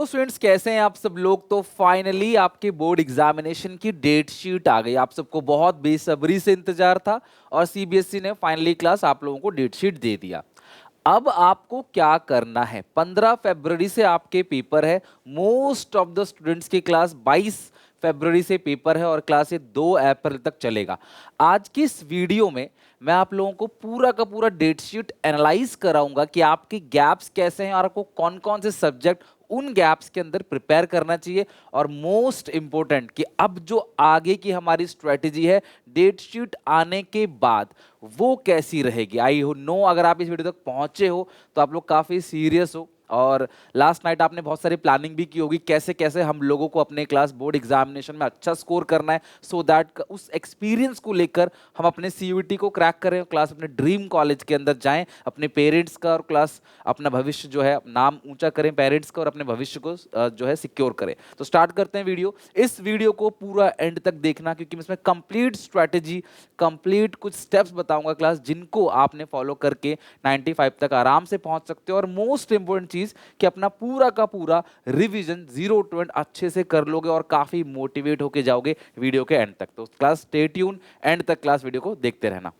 तो स्टूडेंट्स कैसे हैं आप सब लोग। तो फाइनली आपके बोर्ड एग्जामिनेशन की डेट शीट आ गई। आप सबको बहुत बेसब्री से इंतजार था और सीबीएसई ने फाइनली क्लास आप लोगों को डेट शीट दे दिया। अब आपको क्या करना है, 15 फरवरी से आपके पेपर है। मोस्ट ऑफ द स्टूडेंट्स की क्लास 22 फरवरी से पेपर है और क्लास ये 2 अप्रैल तक चलेगा। आज की इस वीडियो में मैं आप लोगों को पूरा का पूरा डेट शीट एनालाइज कराऊंगा कि आपके गैप्स कैसे हैं और आपको कौन कौन से सब्जेक्ट उन गैप्स के अंदर प्रिपेयर करना चाहिए। और मोस्ट इंपॉर्टेंट कि अब जो आगे की हमारी स्ट्रेटेजी है डेट शीट आने के बाद वो कैसी रहेगी। आई हो नो अगर आप इस वीडियो तक पहुंचे हो तो आप लोग काफी सीरियस हो और लास्ट नाइट आपने बहुत सारी प्लानिंग भी की होगी कैसे कैसे हम लोगों को अपने क्लास बोर्ड एग्जामिनेशन में अच्छा स्कोर करना है, सो दैट उस एक्सपीरियंस को लेकर हम अपने सीयूईटी को क्रैक करें, क्लास अपने ड्रीम कॉलेज के अंदर जाएं, अपने पेरेंट्स का और क्लास अपना भविष्य जो है नाम ऊंचा करें पेरेंट्स का और अपने भविष्य को जो है सिक्योर करें। तो स्टार्ट करते हैं वीडियो। इस वीडियो को पूरा एंड तक देखना क्योंकि मैं इसमें कंप्लीट स्ट्रैटेजी, कंप्लीट कुछ स्टेप्स बताऊंगा क्लास जिनको आपने फॉलो करके 95 तक आराम से पहुंच सकते हो। और मोस्ट इंपोर्टेंट चीज कि अपना पूरा का पूरा रिवीजन 0 to 1 अच्छे से कर लोगे और काफी मोटिवेट होके जाओगे वीडियो के एंड तक। तो क्लास स्टे ट्यून, एंड तक क्लास वीडियो को देखते रहना।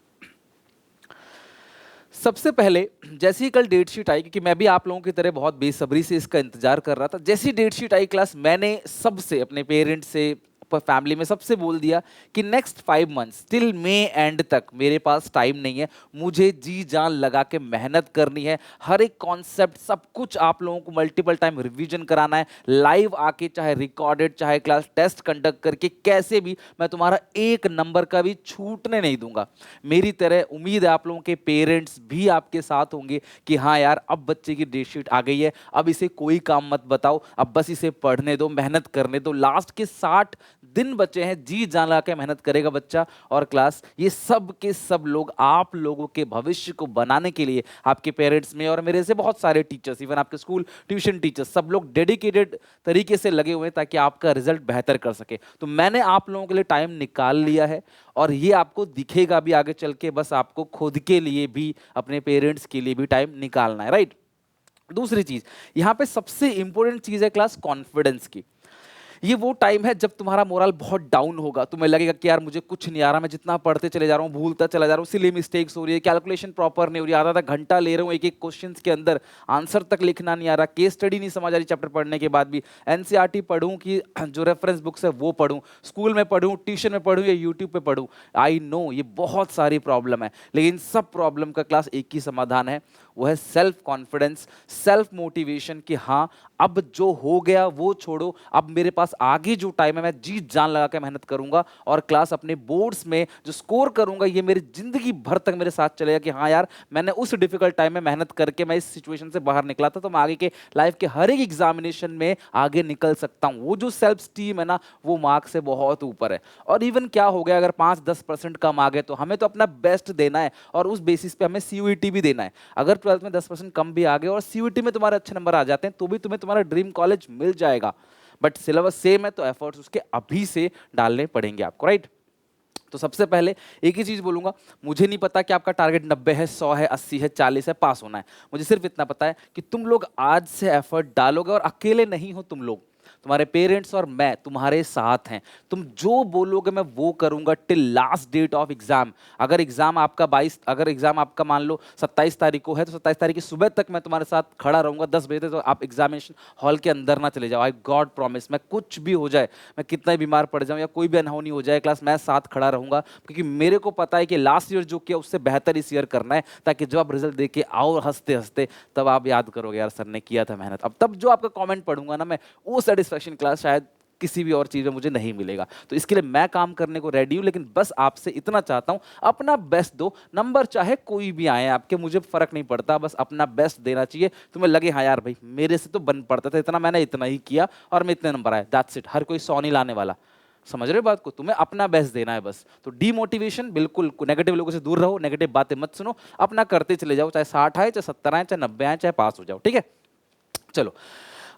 सबसे पहले जैसे ही कल डेट शीट आई, क्योंकि मैं भी आप लोगों की तरह बहुत बेसब्री से इसका इंतजार कर रहा था, जैसी डेट शीट आई क्लास मैंने सबसे अपने पेरेंट्स से फैमिली में सबसे बोल दिया कि next 5 months till May end तक मेरे पास टाइम नहीं है, मुझे जी जान लगा के मेहनत करनी है। हर एक कॉन्सेप्ट सब कुछ आप लोगों को मल्टीपल टाइम रिवीजन कराना है, लाइव आके चाहे रिकॉर्डेड चाहे क्लास टेस्ट कंडक्ट करके कैसे भी मैं तुम्हारा एक नंबर का भी छूटने नहीं दूंगा। मेरी तरह उम्मीद है आप लोगों के पेरेंट्स भी आपके साथ होंगे कि हाँ यार अब बच्चे की डेट शीट आ गई है, अब इसे कोई काम मत बताओ, अब बस इसे पढ़ने दो, मेहनत करने दो। लास्ट के 60 दिन बचे हैं, जी जान लगा के मेहनत करेगा बच्चा और क्लास ये सब के सब लोग आप लोगों के भविष्य को बनाने के लिए आपके पेरेंट्स में और मेरे से बहुत सारे टीचर्स, इवन आपके स्कूल ट्यूशन टीचर्स, सब लोग डेडिकेटेड तरीके से लगे हुए हैं ताकि आपका रिजल्ट बेहतर कर सके। तो मैंने आप लोगों के लिए टाइम निकाल लिया है और ये आपको दिखेगा भी आगे चल के, बस आपको खुद के लिए भी अपने पेरेंट्स के लिए भी टाइम निकालना है, राइट। दूसरी चीज यहां पे सबसे इंपॉर्टेंट चीज है क्लास कॉन्फिडेंस की। ये वो टाइम है जब तुम्हारा मोरल बहुत डाउन होगा, तुम्हें लगेगा कि यार मुझे कुछ नहीं आ रहा, मैं जितना पढ़ते चले जा रहा हूँ भूलता चला जा रहा हूँ, इसीलिए मिस्टेक्स हो रही है, कैलकुलेशन प्रॉपर नहीं हो रही, आधा आधा घंटा ले रहा हूँ एक एक क्वेश्चन के अंदर, आंसर तक लिखना नहीं आ रहा, केस स्टडी नहीं समझ आ रही चैप्टर पढ़ने के बाद भी, एनसीईआरटी पढ़ूँ कि जो रेफरेंस बुक्स है वो पढ़ूँ, स्कूल में पढ़ूँ, ट्यूशन में पढ़ूँ या यूट्यूब पे पढ़ूँ। आई नो ये बहुत सारी प्रॉब्लम है, लेकिन सब प्रॉब्लम का क्लास एक ही समाधान है, वो है सेल्फ कॉन्फिडेंस, सेल्फ मोटिवेशन कि हाँ अब जो हो गया वो छोड़ो, अब मेरे पास आगे जो टाइम है मैं जी जान लगा के मेहनत करूंगा और क्लास अपने बोर्ड्स में जो स्कोर करूंगा ये मेरी जिंदगी भर तक मेरे साथ चलेगा कि हाँ यार मैंने उस डिफिकल्ट टाइम में मेहनत करके मैं इस सिचुएशन से बाहर निकला था, तो मैं आगे के लाइफ के हर एक एग्जामिनेशन में आगे निकल सकता हूं। वो जो सेल्फ स्टीम है ना वो मार्क से बहुत ऊपर है। और इवन क्या हो गया अगर 5-10% कम आ गए तो हमें तो अपना बेस्ट देना है और उस बेसिस पे हमें सीयूईटी भी देना है। अगर 12th में 10% कम भी आ गए और सीयूईटी में तुम्हारे अच्छे नंबर आ जाते हैं तो भी तुम्हें तुम्हारा ड्रीम कॉलेज मिल जाएगा, बट सिलेबस सेम है तो एफर्ट्स उसके अभी से डालने पड़ेंगे आपको, राइट। तो सबसे पहले एक ही चीज बोलूंगा, मुझे नहीं पता कि आपका टारगेट 90 है, 100 है, 80 है, 40 है, पास होना है, मुझे सिर्फ इतना पता है कि तुम लोग आज से एफर्ट डालोगे और अकेले नहीं हो तुम लोग, तुम्हारे पेरेंट्स और मैं तुम्हारे साथ हैं। तुम जो बोलोगे मैं वो करूंगा till last date of exam. अगर एग्जाम आपका 22, अगर एग्जाम आपका मान लो 27 तारीख को है तो 27 तारीख की सुबह तक मैं तुम्हारे साथ खड़ा रहूंगा 10 बजे तक, तो आप एग्जामिनेशन हॉल के अंदर ना चले जाओ। आई गॉड प्रॉमिस, मैं कुछ भी हो जाए, मैं कितना ही बीमार पड़ जाऊं या कोई भी अनहोनी हो जाए क्लास, मैं साथ खड़ा रहूंगा क्योंकि मेरे को पता है कि लास्ट ईयर जो किया उससे बेहतर इस ईयर करना है, ताकि जब आप रिजल्ट देके आओ हंसते हंसते तब आप याद करोगे यार सर ने किया था मेहनत। अब तब जो आपका कॉमेंट पढ़ूंगा ना मैं, वो सेटिस्फेक्शन क्लास शायद किसी भी और चीज में मुझे नहीं मिलेगा। तो इसके लिए मैं काम करने को रेडी हूं, लेकिन बस आपसे इतना चाहता हूं अपना बेस्ट दो, नंबर चाहे कोई भी आए आपके, मुझे फर्क नहीं पड़ता, बस अपना बेस्ट देना चाहिए। तुम्हें लगे हाँ यार भाई मेरे से तो बन पड़ता था इतना, मैंने इतना ही किया और मैं इतने नंबर आए, दैट्स इट। हर कोई 100 नहीं लाने वाला, समझ रहे हो बात को, तुम्हें अपना बेस्ट देना है बस। तो डीमोटिवेशन बिल्कुल, नेगेटिव लोगों से दूर रहो, नेगेटिव बातें मत सुनो, अपना करते चले जाओ, चाहे 60 आए, चाहे 70 आए, चाहे 90 आए, चाहे पास हो जाओ, ठीक है। चलो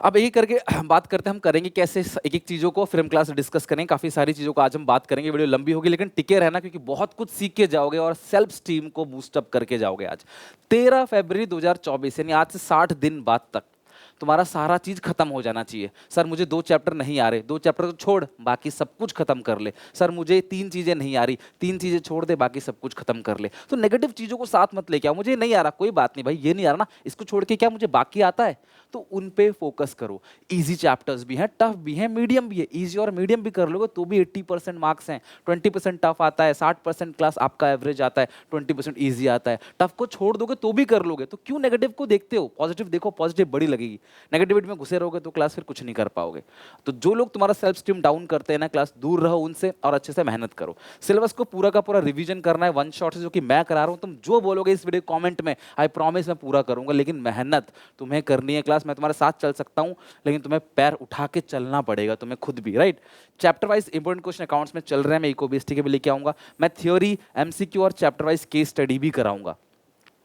अब एक करके बात करते हैं, हम करेंगे कैसे एक एक चीज़ों को, फिर हम क्लास डिस्कस करेंगे, काफ़ी सारी चीज़ों को आज हम बात करेंगे। वीडियो लंबी होगी लेकिन टिके रहना क्योंकि बहुत कुछ सीख के जाओगे और सेल्फ स्टीम को बूस्टअप करके जाओगे। आज 13 फरवरी 2024 यानी आज से 60 दिन बाद तक तुम्हारा सारा चीज खत्म हो जाना चाहिए। सर मुझे 2 चैप्टर नहीं आ रहे, 2 चैप्टर तो छोड़, बाकी सब कुछ खत्म कर ले। सर मुझे 3 चीजें नहीं आ रही, 3 चीजें छोड़ दे, बाकी सब कुछ खत्म कर ले। तो नेगेटिव चीजों को साथ मत लेके आओ, मुझे नहीं आ रहा कोई बात नहीं भाई, ये नहीं आ रहा ना, इसको छोड़ के क्या मुझे बाकी आता है, तो उन पे फोकस करो। इजी चैप्टर्स भी हैं, टफ भी हैं, मीडियम भी है। इजी और मीडियम भी कर लोगे तो भी 80% मार्क्स हैं। 20% टफ आता है, 60% क्लास आपका एवरेज आता है, 20% इजी आता है। टफ को छोड़ दोगे तो भी कर लोगे, तो क्यों नेगेटिव को देखते हो? पॉजिटिव देखो, पॉजिटिव बड़ी लगेगी। नेगेटिविटी में घुसे रहोगे तो क्लास फिर कुछ नहीं कर पाओगे। तो जो लोग तुम्हारा सेल्फ स्टीम डाउन करते हैं ना क्लास, दूर रहो उनसे और अच्छे से मेहनत करो। सिलेबस को पूरा का पूरा रिवीजन करना है वन शॉट से, जो कि मैं करा रहा हूं। तुम जो बोलोगे इस वीडियो कमेंट में, आई प्रॉमिस मैं पूरा करूंगा, लेकिन मेहनत तुम्हें करनी है। क्लास मैं तुम्हारे साथ चल सकता हूं, लेकिन तुम्हें पैर उठा के चलना पड़ेगा, तुम्हें खुद भी, right. Chapter wise important question accounts में चल रहे हैं, मैं इको बीएसटी के भी लेके आऊंगा। मैं थ्योरी, एमसीक्यू और चैप्टर वाइज केस स्टडी भी कराऊंगा।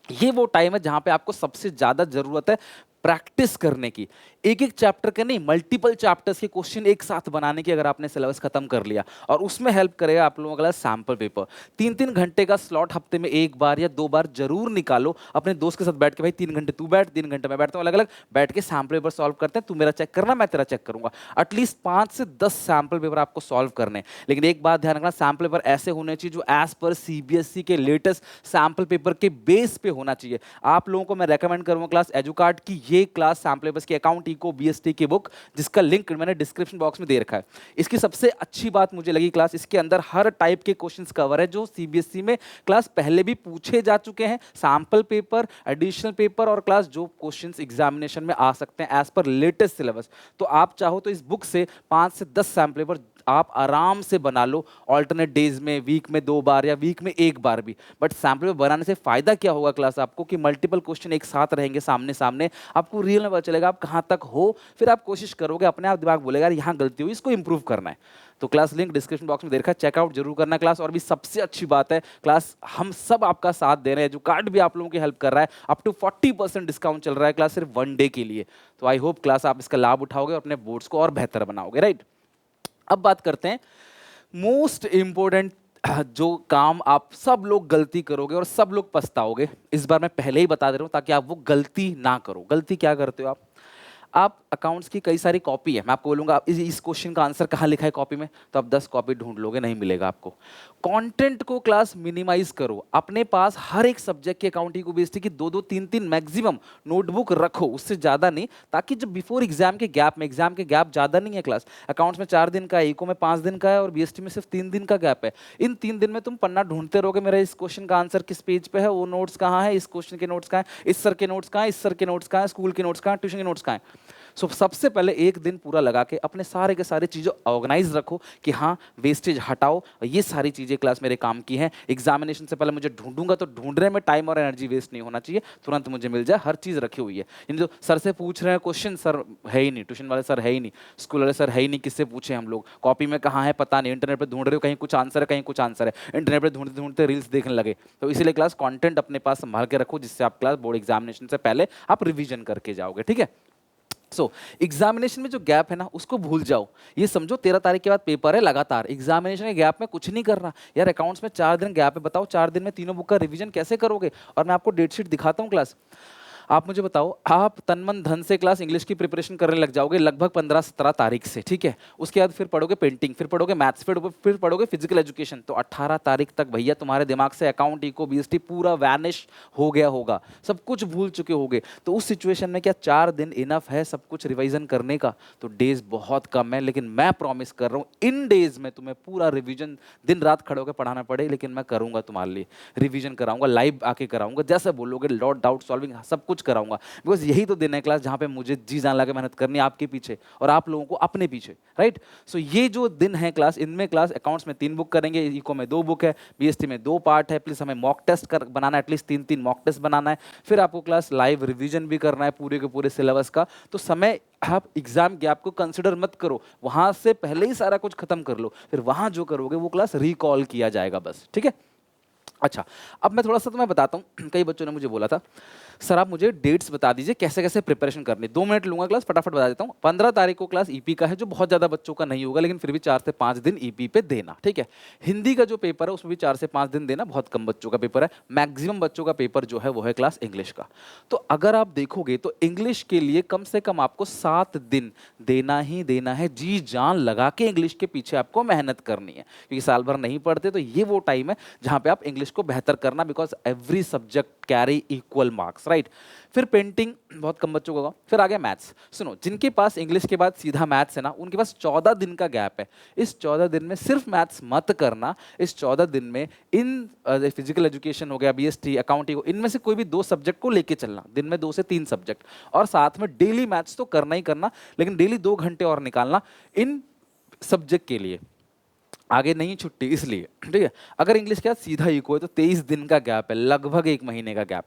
ये वो टाइम है जहां पे आपको सबसे ज्यादा जरूरत है प्रैक्टिस करने की। एक एक चैप्टर के नहीं, मल्टीपल चैप्टर्स के क्वेश्चन एक साथ बनाने की, अगर आपने सिलेबस खत्म कर लिया, और उसमें हेल्प करेगा आप लोगों का सैंपल पेपर। 3-3 घंटे का स्लॉट हफ्ते में 1 बार या 2 बार जरूर निकालो अपने दोस्त के साथ बैठ के, भाई 3 घंटे तू बैठ, 3 घंटे मैं बैठता हूँ, अलग अलग बैठ के सैंपल पेपर सॉल्व करते हैं। तू मेरा चेक करना, मैं तेरा चेक करूंगा। एटलीस्ट 5 से 10 सैंपल पेपर आपको सॉल्व करने। लेकिन एक बात ध्यान रखना, सैंपल पेपर ऐसे होने चाहिए जो एज पर सीबीएसई के लेटेस्ट सैंपल पेपर के बेस पे होना चाहिए। आप लोगों को मैं रेकमेंड करूंगा क्लास एजुकार्ड की ये क्लास सैंपल पेपर्स की अकाउंट इको बीएसटी की बुक, जिसका लिंक मैंने डिस्क्रिप्शन बॉक्स में दे रखा है। इसकी सबसे अच्छी बात मुझे लगी क्लास, इसके अंदर हर टाइप के क्वेश्चंस कवर है जो सीबीएसई में क्लास पहले भी पूछे जा चुके हैं, सैंपल पेपर, एडिशनल पेपर, और क्लास जो क्वेश्चंस एग्जामिनेशन में आ सकते हैं एज पर लेटेस्ट सिलेबस। तो आप चाहो तो इस बुक से 5 से 10 सैंपल पेपर आप आराम से बना लो, ऑल्टरनेट डेज में, वीक में 2 बार या वीक में 1 बार भी। बट सैंपल पेपर बनाने से फायदा क्या होगा क्लास आपको, कि मल्टीपल क्वेश्चन एक साथ रहेंगे सामने सामने, आपको रियल में पता चलेगा आप कहाँ तक हो, फिर आप कोशिश करोगे, अपने आप दिमाग बोलेगा यार यहाँ गलती हुई, इसको इंप्रूव करना है। तो क्लास लिंक डिस्क्रिप्शन बॉक्स में दे रखा है, चेकआउट जरूर करना क्लास। और भी सबसे अच्छी बात है क्लास, हम सब आपका साथ दे रहे हैं, जो कार्ड भी आप लोगों की हेल्प कर रहा है, अप टू 40% डिस्काउंट चल रहा है क्लास सिर्फ 1 डे के लिए। तो आई होप क्लास आप इसका लाभ उठाओगे और अपने बोर्ड्स को और बेहतर बनाओगे, राइट। अब बात करते हैं मोस्ट इंपोर्टेंट, जो काम आप सब लोग गलती करोगे और सब लोग पछताओगे। इस बार मैं पहले ही बता दे रहा हूं ताकि आप वो गलती ना करो। गलती क्या करते हो आप अकाउंट्स की कई सारी कॉपी है, मैं आपको बोलूंगा इस क्वेश्चन का आंसर कहाँ लिखा है कॉपी में, तो आप 10 कॉपी ढूंढ लोगे, नहीं मिलेगा आपको। कंटेंट को क्लास मिनिमाइज करो, अपने पास हर एक सब्जेक्ट के अकाउंटिंग को बेचती की 2-2 3-3 मैक्सिमम नोटबुक रखो, उससे ज्यादा नहीं, ताकि जब बिफोर एग्जाम के गैप में, एग्जाम के गैप ज्यादा नहीं है क्लास, अकाउंट्स में 4 दिन का है, इको में 5 दिन का है, और बीएसटी में सिर्फ 3 दिन का गैप है। इन 3 दिन में तुम पन्ना ढूंढते रहोगे, मेरा इस क्वेश्चन का आंसर किस पेज पे है, वो नोट्स कहाँ है, इस क्वेश्चन के नोट्स कहाँ है, इस सर के नोट्स कहाँ है, इस सर के नोट्स कहाँ है, स्कूल के नोट्स कहाँ है, ट्यूशन के नोट्स कहाँ है। सो सबसे पहले एक दिन पूरा लगा के अपने सारे के सारे चीज़ें ऑर्गेनाइज रखो कि हाँ वेस्टेज हटाओ, ये सारी चीज़ें क्लास मेरे काम की हैं। एग्जामिनेशन से पहले मुझे ढूंढूंगा तो ढूंढने में टाइम और एनर्जी वेस्ट नहीं होना चाहिए, तुरंत मुझे मिल जाए, हर चीज़ रखी हुई है। इन जो सर से पूछ रहे हैं क्वेश्चन, सर है ही नहीं, ट्यूशन वाले सर है ही नहीं, स्कूल वाले सर है ही नहीं, किससे पूछे हम लोग, कॉपी में कहाँ है पता नहीं, इंटरनेट पर ढूंढ रहे हो, कहीं कुछ आंसर है कहीं कुछ आंसर है, इंटरनेट पर ढूंढते ढूंढते रील्स देखने लगे। तो इसीलिए क्लास कॉन्टेंट अपने पास संभाल के रखो, जिससे आप क्लास बोर्ड एग्जामिनेशन से पहले आप रिविजन करके जाओगे, ठीक है। सो एग्जामिनेशन में जो गैप है ना उसको भूल जाओ, ये समझो 13 तारीख के बाद पेपर है लगातार, एग्जामिनेशन के गैप में कुछ नहीं करना यार। अकाउंट्स में 4 दिन गैप है, बताओ 4 दिन में तीनों बुक का रिवीजन कैसे करोगे। और मैं आपको डेट शीट दिखाता हूँ क्लास, आप मुझे बताओ, आप तन मन धन से क्लास इंग्लिश की प्रिपरेशन करने लग जाओगे लगभग 15-17 तारीख से, ठीक है। उसके बाद फिर पढ़ोगे पेंटिंग, फिर पढ़ोगे मैथ्स, फिर पढ़ोगे फिजिकल एजुकेशन, तो 18 तारीख तक भैया तुम्हारे दिमाग से अकाउंट, इको, बीएसटी पूरा वैनिश हो गया होगा, सब कुछ भूल चुके होगे। तो उस सिचुएशन में क्या 4 दिन इनफ है सब कुछ रिवाइजन करने का? तो डेज बहुत कम है, लेकिन मैं प्रॉमिस कर रहा हूँ इन डेज में तुम्हें पूरा रिविजन, दिन रात खड़े होकर पढ़ाना पड़े, लेकिन मैं करूंगा तुम्हारे लिए, रिविजन कराऊंगा, लाइव आके कराऊंगा, जैसे बोलोगे डॉट डाउट सॉल्विंग सब कुछ कराऊंगा। बिकॉज यही तो दिन है क्लास जहां पे मुझे जी जान लगा मेहनत करनी है आपके पीछे और आप लोगों को अपने पीछे, राइट। सो ये जो दिन है क्लास, इनमें क्लास अकाउंट्स में 3 बुक करेंगे, इको में 2 बुक है, बीएसटी में 2 पार्ट है, प्लीज हमें मॉक टेस्ट बनाना है, एटलीस्ट 3-3 मॉक टेस्ट बनाना है, फिर आपको क्लास लाइव रिविजन भी करना है पूरे के पूरे सिलेबस का। तो समय आप एग्जाम गैप को कंसिडर मत करो, वहां से पहले ही सारा कुछ खत्म कर लो, फिर वहां जो करोगे वो क्लास रिकॉल किया जाएगा बस, ठीक है। अच्छा, अब मैं थोड़ा सा तुम्हें बताता हूँ, कई बच्चों ने मुझे बोला था सर आप मुझे डेट्स बता दीजिए कैसे कैसे प्रिपरेशन करनी है। 2 मिनट लूंगा क्लास, फटाफट बता देता हूँ। 15 तारीख को क्लास ईपी का है, जो बहुत ज़्यादा बच्चों का नहीं होगा, लेकिन फिर भी 4 से 5 दिन ईपी पे देना, ठीक है। हिंदी का जो पेपर है उसमें भी 4 से 5 दिन देना, बहुत कम बच्चों का पेपर है। मैक्सिमम बच्चों का पेपर जो है वो है क्लास इंग्लिश का। तो अगर आप देखोगे तो इंग्लिश के लिए कम से कम आपको 7 दिन देना ही देना है, जी जान लगा के इंग्लिश के पीछे आपको मेहनत करनी है, क्योंकि साल भर नहीं पढ़ते। तो ये वो टाइम है जहां पे आप इंग्लिश को बेहतर करना, because every subject carry equal marks, right. फिर पेंटिंग बहुत कम बच्चों को होगा। फिर आ गया मैथ्स। सुनो, जिनके पास इंग्लिश के बाद सीधा मैथ्स है ना, उनके पास 14 दिन का गैप है। इस 14 दिन में सिर्फ मैथ्स मत करना। इस 14 दिन में इन फिजिकल एजुकेशन हो गया, बीएसटी, अकाउंटिंग, इनमें से कोई भी 2 सब्जेक्ट को लेके चलना, दिन में 2 से 3 सब्जेक्ट। और साथ में डेली मैथ्स तो करना ही करना, लेकिन डेली 2 घंटे और निकालना इन सब्जेक्ट के लिए। आगे नहीं छुट्टी, इसलिए ठीक है। अगर इंग्लिश के साथ सीधा इको है तो 23 दिन का गैप है, लगभग 1 महीने का गैप।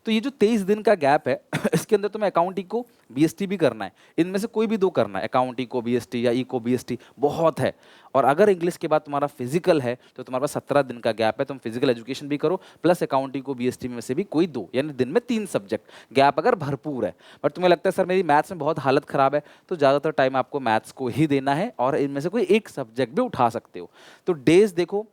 तो ये जो 23 दिन का गैप है इसके अंदर तुम्हें अकाउंट इको बीएसटी भी करना है, इनमें से कोई भी 2 करना है, अकाउंट इको बीएसटी या इको बीएसटी, बहुत है। और अगर इंग्लिश के बाद तुम्हारा फिजिकल है तो तुम्हारे पास 17 दिन का गैप है, तुम फिजिकल एजुकेशन भी करो प्लस अकाउंट इको बीएसटी में से भी कोई 2, यानी दिन में 3 सब्जेक्ट। गैप अगर भरपूर है, बट तुम्हें लगता है सर मेरी मैथ्स में बहुत हालत खराब है, तो ज़्यादातर टाइम आपको मैथ्स को ही देना है और इनमें से कोई एक सब्जेक्ट भी उठा सकते हो। तो डेज देखो,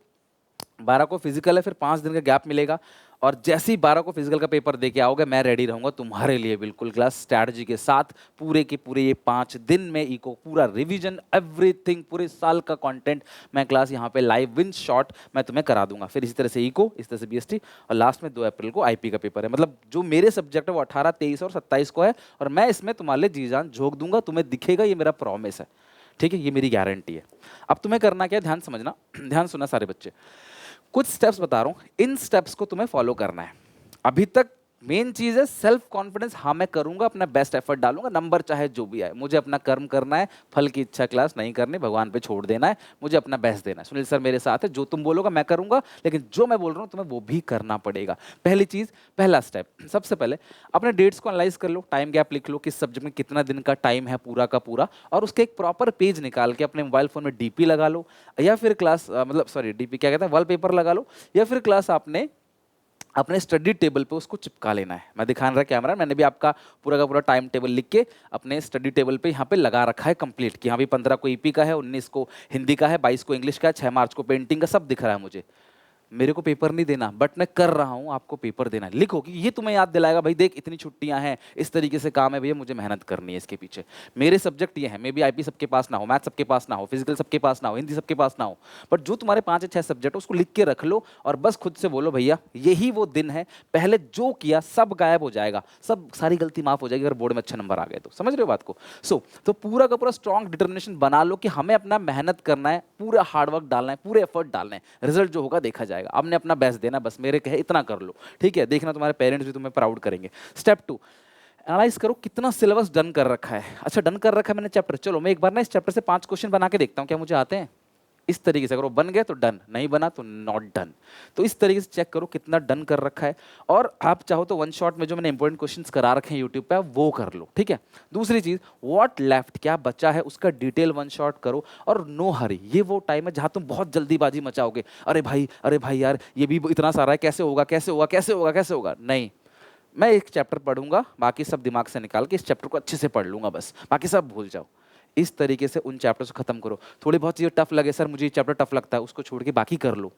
12 को फिजिकल है, फिर 5 दिन का गैप मिलेगा। और जैसे ही 12 को फिजिकल का पेपर दे के आओगे, मैं रेडी रहूंगा तुम्हारे लिए बिल्कुल क्लास स्ट्रैटेजी के साथ। पूरे के पूरे ये 5 दिन में इको पूरा रिवीजन, एवरीथिंग, पूरे साल का कंटेंट मैं क्लास यहाँ पे लाइव विन शॉट मैं तुम्हें करा दूंगा। फिर इसी तरह से इको, इस तरह से बीएसटी, और लास्ट में 2 अप्रैल को आईपी का पेपर है। मतलब जो मेरे सब्जेक्ट है वो 18, 23 और 27 को है, और मैं इसमें तुम्हारे लिए जी जान झोंक दूंगा, तुम्हें दिखेगा, ये मेरा प्रॉमिस है, ठीक है, ये मेरी गारंटी है। अब तुम्हें करना क्या है, ध्यान समझना, ध्यान सुनना सारे बच्चे। कुछ स्टेप्स बता रहा हूं, इन स्टेप्स को तुम्हें फॉलो करना है। अभी तक मेन चीज है सेल्फ कॉन्फिडेंस। हाँ मैं करूंगा, अपना बेस्ट एफर्ट डालूंगा, नंबर चाहे जो भी आए, मुझे अपना कर्म करना है, फल की इच्छा क्लास नहीं करनी, भगवान पे छोड़ देना है, मुझे अपना बेस्ट देना है। सुनील सर मेरे साथ है, जो तुम बोलोगा मैं करूंगा, लेकिन जो मैं बोल रहा हूं तुम्हें वो भी करना पड़ेगा। पहली चीज, पहला स्टेप, सबसे पहले अपने डेट्स को एनालाइज कर लो, टाइम गैप लिख लो, किस सब्जेक्ट में कितना दिन का टाइम है पूरा का पूरा, और उसके एक प्रॉपर पेज निकाल के अपने मोबाइल फोन में डीपी लगा लो, या फिर क्लास मतलब सॉरी डीपी क्या कहते हैं, वॉलपेपर लगा लो, या फिर क्लास आपने अपने स्टडी टेबल पे उसको चिपका लेना है। मैं दिखा रहा कैमरा, मैंने भी आपका पूरा का पूरा टाइम टेबल लिख के अपने स्टडी टेबल पे यहाँ पे लगा रखा है कंप्लीट, कि यहाँ भी 15 को ईपी का है, 19 को हिंदी का है, 22 को इंग्लिश का है, 6 मार्च को पेंटिंग का, सब दिख रहा है मुझे। मेरे को पेपर नहीं देना, बट मैं कर रहा हूं, आपको पेपर देना है। लिखो कि ये तुम्हें याद दिलाएगा, भाई देख इतनी छुट्टियां हैं, इस तरीके से काम है भैया, मुझे मेहनत करनी है इसके पीछे। मेरे सब्जेक्ट ये हैं, मे बी आईपी सबके पास ना हो, मैथ सबके पास ना हो, फिजिकल सबके पास ना हो, हिंदी सबके पास ना हो, बट जो तुम्हारे 5 या 6 सब्जेक्ट उसको लिख के रख लो, और बस खुद से बोलो भैया यही वो दिन है, पहले जो किया सब गायब हो जाएगा, सब सारी गलती माफ हो जाएगी अगर बोर्ड में अच्छे नंबर आ गए तो। समझ रहे हो बात को? तो पूरा का पूरा स्ट्रॉन्ग डिटर्मिनेशन बना लो कि हमें अपना मेहनत करना है, पूरा हार्डवर्क डालना है, पूरे एफर्ट डालना है, रिजल्ट जो होगा देखा जाएगा। हमने अपना बेस्ट देना, बस मेरे कहे इतना कर लो, ठीक है, देखना तुम्हारे पेरेंट्स भी तुम्हें प्राउड करेंगे। स्टेप 2, एनालाइज करो कितना सिलेबस डन कर रखा है। अच्छा डन कर रखा है मैंने चैप्टर, चलो मैं एक बार ना इस चैप्टर से 5 क्वेश्चन बना के देखता हूँ क्या मुझे आते हैं। इस तरीके से करो, बन गए तो डन, नहीं बना तो नॉट डन। तो इस तरीके से चेक करो कितना डन कर रखा है, और आप चाहो तो वन शॉट में जो मैंने इंपॉर्टेंट क्वेश्चंस करा रखे हैं यूट्यूब पे वो कर लो, ठीक है। दूसरी चीज, व्हाट लेफ्ट, क्या बचा है उसका डिटेल वन शॉट करो, और नो हरी। ये वो टाइम है जहां तुम बहुत जल्दीबाजी मचाओगे, अरे भाई यार ये भी इतना सारा है, कैसे होगा कैसे होगा कैसे होगा कैसे होगा। नहीं, मैं एक चैप्टर पढ़ूंगा, बाकी सब दिमाग से निकाल के इस चैप्टर को अच्छे से पढ़ लूंगा, बस बाकी सब भूल जाओ। इस तरीके से उन चैप्टर्स को खत्म करो। थोड़ी बहुत चीज़ें टफ लगे, सर मुझे ये चैप्टर टफ लगता है, उसको छोड़ के बाकी कर लो,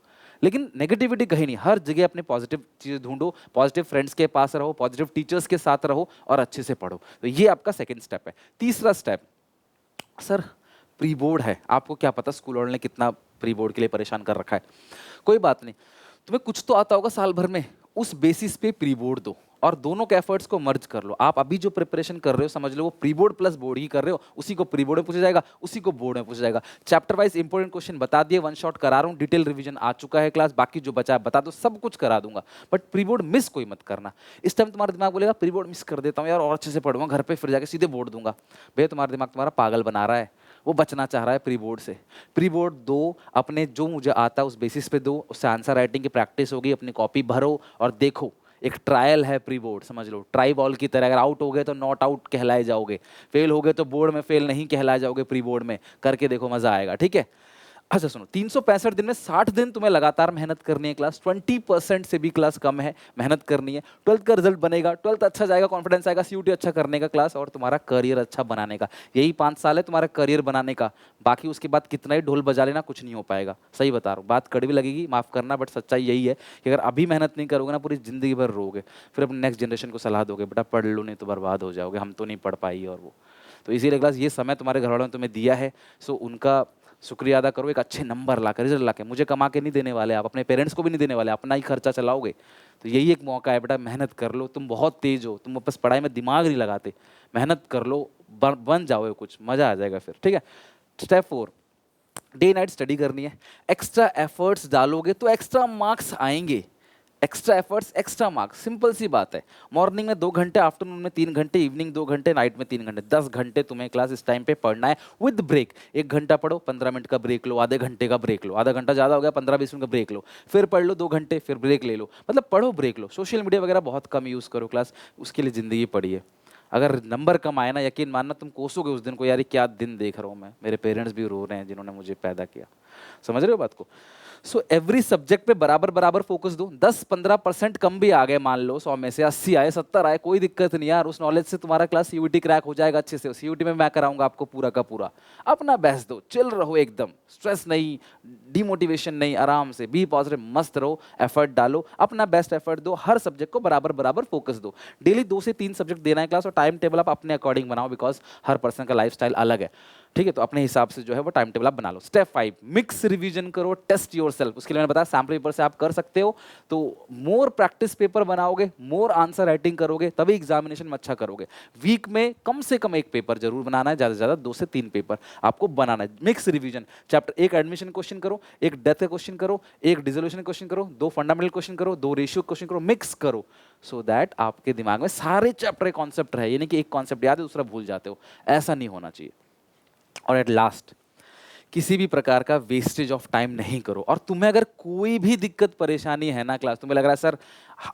लेकिन नेगेटिविटी कहीं नहीं, हर जगह अपने पॉजिटिव चीज़ें ढूंढो, पॉजिटिव फ्रेंड्स के पास रहो, पॉजिटिव टीचर्स के साथ रहो, और अच्छे से पढ़ो। तो ये आपका सेकंड स्टेप है। तीसरा स्टेप, सर प्री बोर्ड है, आपको क्या पता स्कूल वालों ने कितना प्री बोर्ड के लिए परेशान कर रखा है। कोई बात नहीं, तुम्हें कुछ तो आता होगा साल भर में, उस बेसिस पे प्री बोर्ड दो, और दोनों के एफर्ट्स को मर्ज कर लो। आप अभी जो प्रिपरेशन कर रहे हो समझ लो वो प्री बोर्ड प्लस बोर्ड ही कर रहे हो, उसी को प्री बोर्ड में पूछा जाएगा, उसी को बोर्ड में पूछा जाएगा। चैप्टर वाइज इंपॉर्टेंट क्वेश्चन बता दिए, वन शॉट करा रहा हूँ, डिटेल रिवीजन आ चुका है क्लास, बाकी जो बचा है बता दो, सब कुछ करा दूंगा, बट प्री बोर्ड मिस कोई मत करना। इस टाइम तुम्हारा दिमाग बोलेगा प्री बोर्ड मिस कर देता हूँ यार, और अच्छे से पढ़ूंगा घर पे, फिर जाके सीधे बोर्ड दूंगा। भैया तुम्हारा दिमाग तुम्हारा पागल बना रहा है, वो बचना चाह रहा है प्री बोर्ड से। प्री बोर्ड दो, अपने जो मुझे आता है उस बेसिस पे दो, उससे आंसर राइटिंग की प्रैक्टिस होगी, अपनी कॉपी भरो और देखो। एक ट्रायल है प्री बोर्ड, समझ लो ट्राई बॉल की तरह, अगर आउट हो गए तो नॉट आउट कहलाए जाओगे, फेल हो गए तो बोर्ड में फेल नहीं कहलाए जाओगे, प्री बोर्ड में करके देखो, मजा आएगा, ठीक है। अच्छा सुनो, 365 दिन में 60 दिन तुम्हें लगातार मेहनत करनी है क्लास, 20% से भी क्लास कम है, मेहनत करनी है। 12th का रिजल्ट बनेगा, 12th अच्छा जाएगा, कॉन्फिडेंस आएगा, सीयूटी अच्छा करने का क्लास, और तुम्हारा करियर अच्छा बनाने का। यही 5 साल है तुम्हारा करियर बनाने का। बाकी उसके बाद कितना ही ढोल बजा लेना, कुछ नहीं हो पाएगा। सही बता रहा हूँ, बात कड़वी लगेगी, माफ करना, बट सच्चाई यही है कि अगर अभी मेहनत नहीं करोगे ना, पूरी जिंदगी भर रोगे, फिर अपने नेक्स्ट जनरेशन को सलाह दोगे बेटा पढ़ लो नहीं तो बर्बाद हो जाओगे, हम तो नहीं पढ़ पाई और वो। तो इसीलिए क्लास ये समय तुम्हारे घर वालों ने तुम्हें दिया है, सो उनका शुक्रिया अदा करो। एक अच्छे नंबर ला कर, रिजल्ट ला के, मुझे कमा के नहीं देने वाले आप, अपने पेरेंट्स को भी नहीं देने वाले, अपना ही खर्चा चलाओगे। तो यही एक मौका है बेटा, मेहनत कर लो। तुम बहुत तेज हो, तुम बस पढ़ाई में दिमाग नहीं लगाते, मेहनत कर लो, बन जाओगे कुछ, मजा आ जाएगा फिर। ठीक है, स्टेप 4, डे नाइट स्टडी करनी है। एक्स्ट्रा एफर्ट्स डालोगे तो एक्स्ट्रा मार्क्स आएंगे। Extra efforts extra marks, simple सी बात है। मॉर्निंग में 2 घंटे, आफ्टरनून में 3 घंटे, इवनिंग 2 घंटे, नाइट में 3 घंटे, 10 घंटे तुम्हें क्लास इस टाइम पे पढ़ना है विद ब्रेक। 1 घंटा पढ़ो, 15 मिनट का ब्रेक लो, आधे घंटे का ब्रेक लो, आधा घंटा ज़्यादा हो गया, 15-20 मिनट का ब्रेक लो, फिर पढ़ लो 2 घंटे, फिर ब्रेक ले लो। मतलब पढ़ो, ब्रेक लो। सोशल मीडिया वगैरह बहुत कम यूज़ करो क्लास, उसके लिए ज़िंदगी पढ़िए। अगर नंबर कम आए ना, यकीन मानना तुम कोसोगे उस दिन को, यार ये क्या दिन देख रहा हूँ मैं, मेरे पेरेंट्स भी रो रहे हैं जिन्होंने मुझे पैदा किया। समझ रहे हो बात को? सो एवरी सब्जेक्ट पे बराबर बराबर फोकस दो। 10-15% कम भी आ गए, मान लो 100 में से 80 आए, 70 आए, कोई दिक्कत नहीं यार, उस नॉलेज से तुम्हारा क्लास सीयूटी क्रैक हो जाएगा अच्छे से। सीयूटी में मैं कराऊंगा आपको पूरा का पूरा। अपना बेस्ट दो, चिल रहो, एकदम स्ट्रेस नहीं, डिमोटिवेशन नहीं, आराम से बी पॉजिटिव, मस्त रहो, एफर्ट डालो, अपना बेस्ट एफर्ट दो, हर सब्जेक्ट को बराबर बराबर फोकस दो। डेली 2 से 3 सब्जेक्ट देना है क्लास, और टाइम टेबल आप अपने अकॉर्डिंग बनाओ, बिकॉज हर पर्सन का लाइफ अलग है। ठीक है, तो अपने हिसाब से जो है वो टाइम टेबल आप बना लो। स्टेप 5, मिक्स रिवीजन करो, टेस्ट योरसेल्फ। उसके लिए मैंने बताया सैम्पल पेपर से आप कर सकते हो। तो मोर प्रैक्टिस पेपर बनाओगे, मोर आंसर राइटिंग करोगे, तभी एग्जामिनेशन में अच्छा करोगे। वीक में कम से कम 1 पेपर जरूर बनाना है, ज़्यादा से ज़्यादा 2 से 3 पेपर आपको बनाना है। Mix revision, chapter 1 admission question करो, 1 डेथ का क्वेश्चन करो, 1 डिसोल्यूशन क्वेश्चन करो, 2 फंडामेंटल क्वेश्चन करो, 2 रेशियो क्वेश्चन करो, मिक्स करो, सो दैट आपके दिमाग में सारे चैप्टर कॉन्सेप्ट रहे। यानी कि एक कॉन्सेप्ट याद है, दूसरा भूल जाते हो, ऐसा नहीं होना चाहिए। और एट लास्ट, किसी भी प्रकार का वेस्टेज ऑफ टाइम नहीं करो। और तुम्हें अगर कोई भी दिक्कत परेशानी है ना क्लास, तुम्हें लग रहा है सर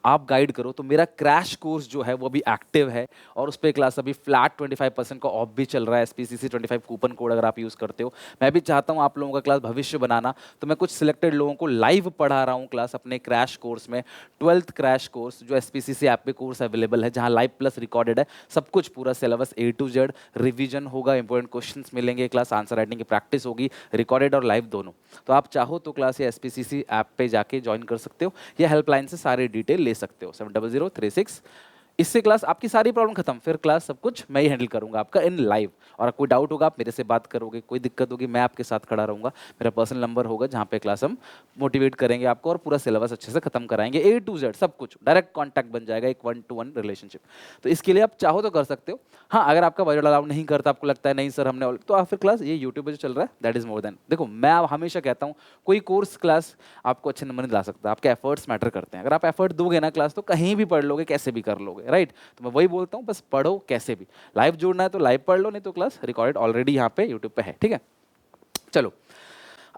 आप गाइड करो, तो मेरा क्रैश कोर्स जो है वो भी एक्टिव है, और उस पर क्लास अभी फ्लैट 25% का ऑफ भी चल रहा है। SPCC 25 कूपन कोड अगर आप यूज़ करते हो। मैं भी चाहता हूँ आप लोगों का क्लास भविष्य बनाना, तो मैं कुछ सिलेक्टेड लोगों को लाइव पढ़ा रहा हूँ क्लास अपने क्रैश कोर्स में। 12th क्रैश कोर्स जो SPCC ऐप पे कोर्स अवेलेबल है, जहाँ लाइव प्लस रिकॉर्डेड है, सब कुछ पूरा syllabus A to Z, revision होगा, इंपॉर्टेंट क्वेश्चंस मिलेंगे, क्लास आंसर राइटिंग की प्रैक्टिस होगी, रिकॉर्डेड और लाइव दोनों। तो आप चाहो तो क्लास या SPCC ऐप पे जाके ज्वाइन कर सकते हो, या हेल्पलाइन से सारे डिटेल ले सकते हो, 70036। इससे क्लास आपकी सारी प्रॉब्लम खत्म, फिर क्लास सब कुछ मैं ही हैंडल करूंगा आपका इन लाइव। और कोई डाउट होगा आप मेरे से बात करोगे, कोई दिक्कत होगी मैं आपके साथ खड़ा रहूंगा, मेरा पर्सनल नंबर होगा, जहाँ पे क्लास हम मोटिवेट करेंगे आपको और पूरा सिलेबस अच्छे से खत्म कराएंगे, A to Z सब कुछ, डायरेक्ट कॉन्टैक्ट बन जाएगा, एक 1-to-1 रिलेशनशिप। तो इसके लिए आप चाहो तो कर सकते हो। हाँ, अगर आपका बजट अलाउ नहीं करता, आपको लगता है नहीं सर हमने, तो आप फिर क्लास ये यूट्यूब पे जो चल रहा है दैट इज मोर देन। देखो मैं हमेशा कहता हूँ कोई कोर्स क्लास आपको अच्छे नंबर नहीं ला सकता, आपके एफर्ट्स मैटर करते हैं। अगर आप एफर्ट दोगे ना क्लास, तो कहीं भी पढ़ लोगे, कैसे भी कर लोगे, राइट? तो मैं वही बोलता हूँ, बस पढ़ो कैसे भी। लाइव जोड़ना है तो लाइव पढ़ लो, नहीं तो क्लास रिकॉर्डेड ऑलरेडी यहाँ पे यूट्यूब पे है। ठीक है, चलो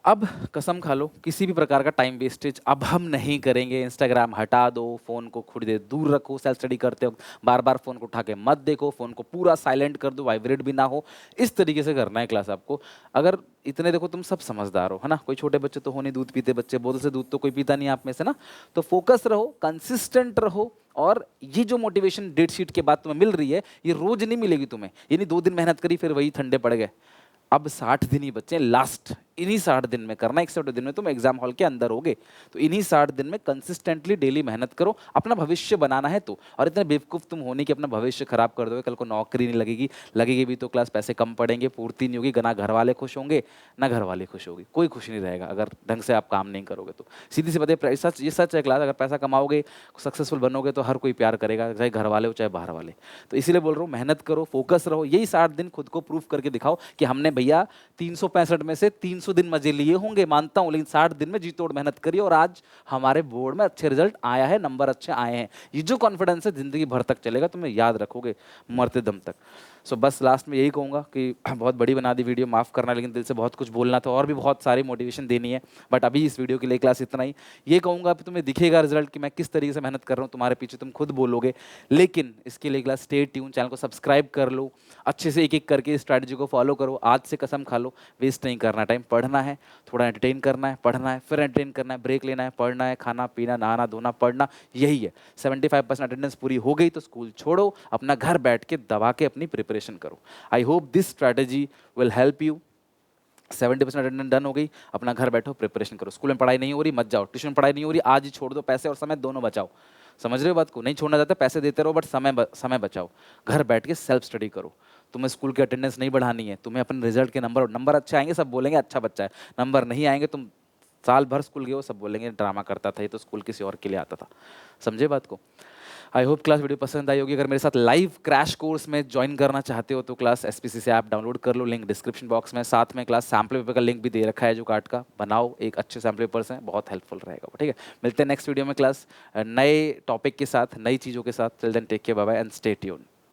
अब कसम खा लो, किसी भी प्रकार का टाइम वेस्टेज अब हम नहीं करेंगे। इंस्टाग्राम हटा दो, फोन को थोड़ी देर दूर रखो, सेल्फ स्टडी करते वक्त बार बार फोन को उठा के मत देखो, फोन को पूरा साइलेंट कर दो, वाइब्रेट भी ना हो। इस तरीके से करना है क्लास आपको। अगर इतने देखो तुम सब समझदार हो, है ना, कोई छोटे बच्चे तो हो नहीं, दूध पीते बच्चे, बोतल से दूध तो कोई पीता नहीं आप में से ना। तो फोकस रहो, कंसिस्टेंट रहो, और ये जो मोटिवेशन डेट शीट के बाद तुम्हें मिल रही है, ये रोज नहीं मिलेगी तुम्हें। ये नहीं 2 दिन मेहनत करी फिर वही ठंडे पड़ गए। अब 60 दिन ही बच्चे लास्ट, इन्हीं 60 दिन में करना। 61 दिन में तुम एग्जाम हॉल के अंदर होगे, तो इन्हीं 60 दिन में कंसिस्टेंटली डेली मेहनत करो, अपना भविष्य बनाना है तो। और इतने बेवकूफ़ तुम होने कि अपना भविष्य खराब कर दोगे, कल को नौकरी नहीं लगेगी, लगेगी भी तो क्लास पैसे कम पड़ेंगे, पूर्ति नहीं होगी, ना घर वाले खुश होंगे ना घर वाले खुश होगी, कोई खुश नहीं रहेगा अगर ढंग से आप काम नहीं करोगे तो। सीधी सी बात है, सच ये सच है क्लास, अगर पैसा कमाओगे, सक्सेसफुल बनोगे, तो हर कोई प्यार करेगा, चाहे घर वाले हो चाहे बाहर वाले। तो इसीलिए बोल रहा हूँ, मेहनत करो, फोकस रहो, यही 60 दिन खुद को प्रूफ करके दिखाओ कि हमने भैया 365 में से 300 दिन मजे लिए होंगे, मानता हूं, लेकिन 60 दिन में जी तोड़ मेहनत करी, और आज हमारे बोर्ड में अच्छे रिजल्ट आया है, नंबर अच्छे आए हैं। ये जो कॉन्फिडेंस है जिंदगी भर तक चलेगा, तुम्हें याद रखोगे मरते दम तक। सो बस लास्ट में यही कहूँगा कि बहुत बड़ी बना दी वीडियो, माफ़ करना, लेकिन दिल से बहुत कुछ बोलना था और भी बहुत सारी मोटिवेशन देनी है, बट अभी इस वीडियो के लिए क्लास इतना ही। ये कहूँगा अब तुम्हें दिखेगा रिजल्ट कि मैं किस तरीके से मेहनत कर रहा हूँ तुम्हारे पीछे, तुम खुद बोलोगे। लेकिन इसके लिए क्लास स्टे ट्यून, चैनल को सब्सक्राइब कर लो, अच्छे से एक एक करके स्ट्रैटेजी को फॉलो करो, आज से कसम खा लो वेस्ट नहीं करना टाइम, पढ़ना है, थोड़ा एंटरटेन करना है, पढ़ना है, फिर एंटरटेन करना है, ब्रेक लेना है, पढ़ना है, खाना पीना नहाना धोना पढ़ना, यही है। 75% अटेंडेंस पूरी हो गई तो स्कूल छोड़ो, अपना घर बैठ के दबा के अपनी प्रिपरेशन करो। I hope this strategy will help you. 70% attendance done हो गई, अपना घर बैठो प्रिपरेशन करो। स्कूल में पढ़ाई नहीं हो रही मत जाओ, ट्यूशन में पढ़ाई नहीं हो रही आज ही छोड़ दो, पैसे और समय दोनों बचाओ। समझ रहे हो बात को? नहीं छोड़ना चाहते पैसे देते रहो, बट समय बचाओ, घर बैठ के सेल्फ स्टडी करो। तुम्हें स्कूल की अटेंडेंस नहीं बढ़ानी है, तुम्हें अपने रिजल्ट के नंबर अच्छे आएंगे सब बोलेंगे अच्छा बच्चा है, नंबर नहीं आएंगे, तुम साल भर स्कूल गए हो सब बोलेंगे ड्रामा करता था, ये तो स्कूल किसी और के लिए आता था। समझे बात को? आई होप क्लास वीडियो पसंद आई होगी। अगर मेरे साथ लाइव क्रैश कोर्स में ज्वाइन करना चाहते हो तो क्लास SPCC ऐप डाउनलोड कर लो, लिंक डिस्क्रिप्शन बॉक्स में, साथ में क्लास सैम्पल पेपर का लिंक भी दे रखा है जो कार्ड का, बनाओ एक अच्छे सैम्पल पेपर्स हैं, बहुत हेल्पफुल रहेगा वो। ठीक है, मिलते हैं नेक्स्ट वीडियो में क्लास नए टॉपिक के साथ, नई चीज़ों के साथ। Till then take care, bye bye and stay tuned.